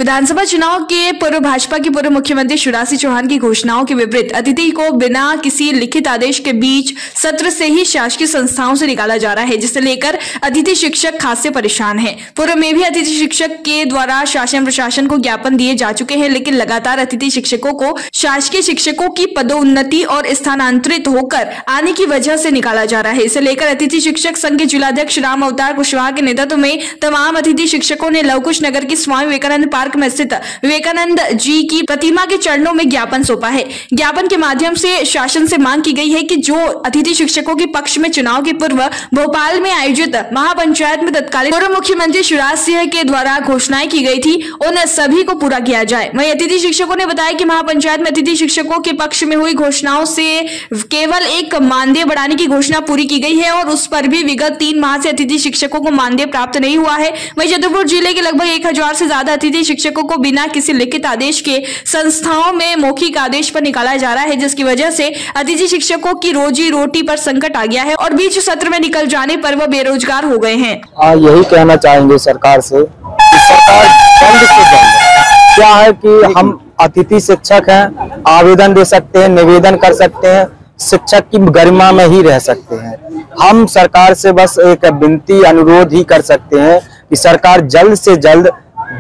विधानसभा चुनाव के पूर्व भाजपा के पूर्व मुख्यमंत्री शिवराज सिंह चौहान की घोषणाओं के विपरीत अतिथि को बिना किसी लिखित आदेश के बीच सत्र से ही शासकीय संस्थाओं से निकाला जा रहा है, जिसे लेकर अतिथि शिक्षक खासे परेशान हैं। पूर्व में भी अतिथि शिक्षक के द्वारा शासन प्रशासन को ज्ञापन दिए जा चुके हैं, लेकिन लगातार अतिथि शिक्षकों को शासकीय शिक्षकों की पदोन्नति और स्थानांतरित होकर आने की वजह से निकाला जा रहा है। इसे लेकर अतिथि शिक्षक संघ के जिलाध्यक्ष राम अवतार कुशवाहा के नेतृत्व में तमाम अतिथि शिक्षकों ने लवकुश नगर की स्वामी विवेकानंद पार्क में स्थित विवेकानंद जी की प्रतिमा के चरणों में ज्ञापन सौंपा है। ज्ञापन के माध्यम से शासन से मांग की गई है कि जो अतिथि शिक्षकों के पक्ष में चुनाव के पूर्व भोपाल में आयोजित महापंचायत में तत्कालीन पूर्व मुख्यमंत्री शिवराज सिंह के द्वारा घोषणाएं की गई थी, उन सभी को पूरा किया जाए। वहीं अतिथि शिक्षकों ने बताया कि महापंचायत में अतिथि शिक्षकों के पक्ष में हुई घोषणाओं से केवल एक मानदेय बढ़ाने की घोषणा पूरी की गई है और उस पर भी विगत 3 माह से अतिथि शिक्षकों को मानदेय प्राप्त नहीं हुआ है। वहीं छतरपुर जिले के लगभग 1000 से ज्यादा अतिथि शिक्षकों को बिना किसी लिखित आदेश के संस्थाओं में मौखिक आदेश पर निकाला जा रहा है, जिसकी वजह से अतिथि शिक्षकों की रोजी रोटी पर संकट आ गया है और बीच सत्र में निकल जाने पर वह बेरोजगार हो गए हैं। यही कहना चाहेंगे सरकार से कि सरकार जल्द से जल्द क्या है कि हम अतिथि शिक्षक हैं, आवेदन दे सकते हैं, निवेदन कर सकते हैं, शिक्षक की गरिमा में ही रह सकते हैं। हम सरकार से बस एक विनती अनुरोध ही कर सकते हैं कि सरकार जल्द से जल्द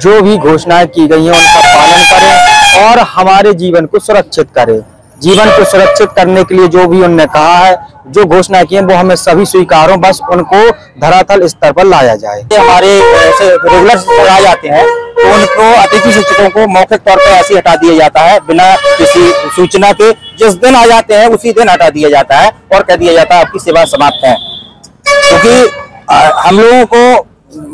जो भी घोषणाएं की गई हैं उनका पालन करें और हमारे जीवन को सुरक्षित करें। जीवन को सुरक्षित करने के लिए जो भी उन्होंने कहा है, जो घोषणा की है, वो हमें सभी स्वीकार हो, बस उनको धरातल स्तर पर लाया जाए। हमारे रेगुलर आ जाते हैं तो उनको अतिथि शिक्षकों को मौखिक तौर पर ऐसे हटा दिया जाता है बिना किसी सूचना के। जिस दिन आ जाते हैं उसी दिन हटा दिया जाता है और कह दिया जाता है आपकी सेवा समाप्त है। क्योंकि हम लोगों को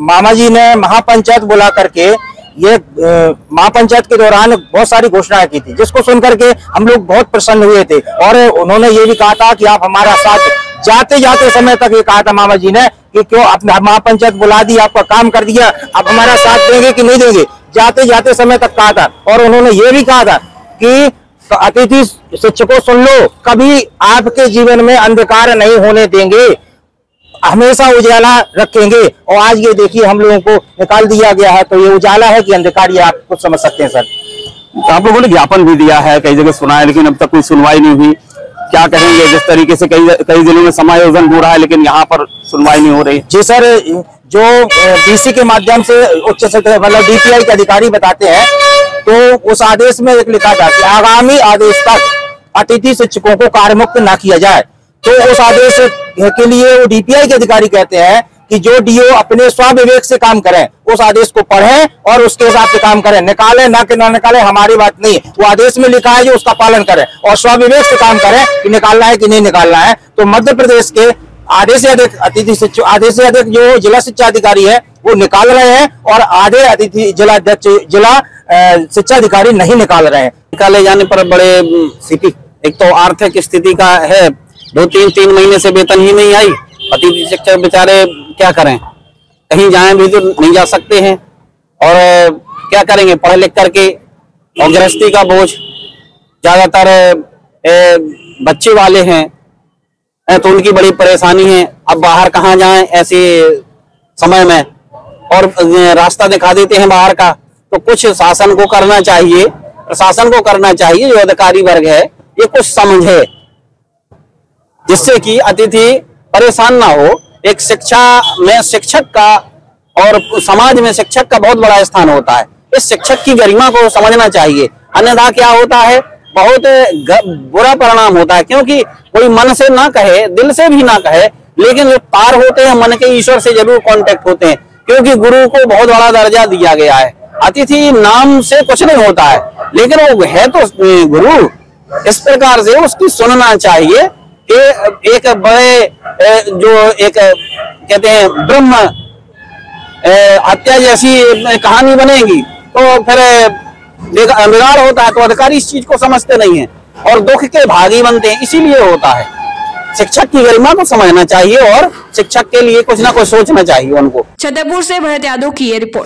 मामा जी ने महापंचायत बुला करके ये महापंचायत के दौरान बहुत सारी घोषणाएं की थी, जिसको सुन करके हम लोग बहुत प्रसन्न हुए थे और उन्होंने ये भी कहा था कि आप हमारा साथ जाते जाते समय तक ये कहा था मामा जी ने कि क्यों आपने महापंचायत बुला दी, आपका काम कर दिया, आप हमारा साथ देंगे कि नहीं देंगे, जाते जाते समय तक कहा था। और उन्होंने ये भी कहा था कि अतिथि शिक्षकों सुन लो, कभी आपके जीवन में अंधकार नहीं होने देंगे, हमेशा उजाला रखेंगे। और आज ये देखिए हम लोगों को निकाल दिया गया है, तो ये उजाला है कि अंधकार, ये आप कुछ समझ सकते हैं सर। तो आप लोगों ने ज्ञापन भी दिया है, कई जगह सुना है, लेकिन अब तक कोई सुनवाई नहीं हुई। क्या कहेंगे, जिस तरीके से कई जिलों में समायोजन हो रहा है लेकिन यहाँ पर सुनवाई नहीं हो रही? जी सर, जो डीसी के माध्यम से उच्च मतलब DPI के अधिकारी बताते हैं, तो उस आदेश में एक लिखा था कि आगामी आदेश तक अतिथि शिक्षकों को कार्यमुक्त न किया जाए। तो उस आदेश के लिए वो DPI के अधिकारी कहते हैं कि जो DO अपने स्वविवेक से काम करें, उस आदेश को पढ़ें और उसके हिसाब से काम करें, निकाले ना कि ना निकाले हमारी बात नहीं, वो आदेश में लिखा है जो उसका पालन करें और स्वविवेक से काम करें कि निकालना है कि नहीं निकालना है। तो मध्य प्रदेश के आधे से अधिक अतिथि शिक्षक, आधे से अधिक जो जिला शिक्षा अधिकारी है वो निकाल रहे हैं और आधे अतिथि जिला शिक्षा अधिकारी नहीं निकाल रहे हैं। निकाले जाने पर बड़े स्थिति, एक तो आर्थिक स्थिति का है, 2-3 महीने से वेतन ही नहीं आई। अतिथि शिक्षक बेचारे क्या करें, कहीं जाएं भी तो नहीं जा सकते हैं और क्या करेंगे पढ़ लिख करके। और गृहस्थी का बोझ, ज्यादातर बच्चे वाले हैं तो उनकी बड़ी परेशानी है। अब बाहर कहाँ जाएं ऐसे समय में, और रास्ता दिखा देते हैं बाहर का। तो कुछ शासन को करना चाहिए, प्रशासन को करना चाहिए, जो अधिकारी वर्ग है ये कुछ समझे, जिससे कि अतिथि परेशान ना हो। एक शिक्षा में शिक्षक का और समाज में शिक्षक का बहुत बड़ा स्थान होता है, इस शिक्षक की गरिमा को समझना चाहिए। अन्यथा क्या होता है, बहुत बुरा परिणाम होता है। क्योंकि कोई मन से ना कहे, दिल से भी ना कहे, लेकिन जो तार होते हैं मन के, ईश्वर से जरूर कांटेक्ट होते हैं, क्योंकि गुरु को बहुत बड़ा दर्जा दिया गया है। अतिथि नाम से कुछ नहीं होता है, लेकिन वो है तो गुरु। इस प्रकार से उसकी सुनना चाहिए कि एक बड़े जो एक कहते हैं ब्रह्म हत्या जैसी कहानी बनेगी तो फिर बिगाड़ होता है। तो अधिकारी इस चीज को समझते नहीं है और दुख के भागी बनते हैं, इसीलिए होता है। शिक्षक की गरिमा को समझना चाहिए और शिक्षक के लिए कुछ ना कुछ सोचना चाहिए उनको। छतरपुर से भरत यादव की ये रिपोर्ट।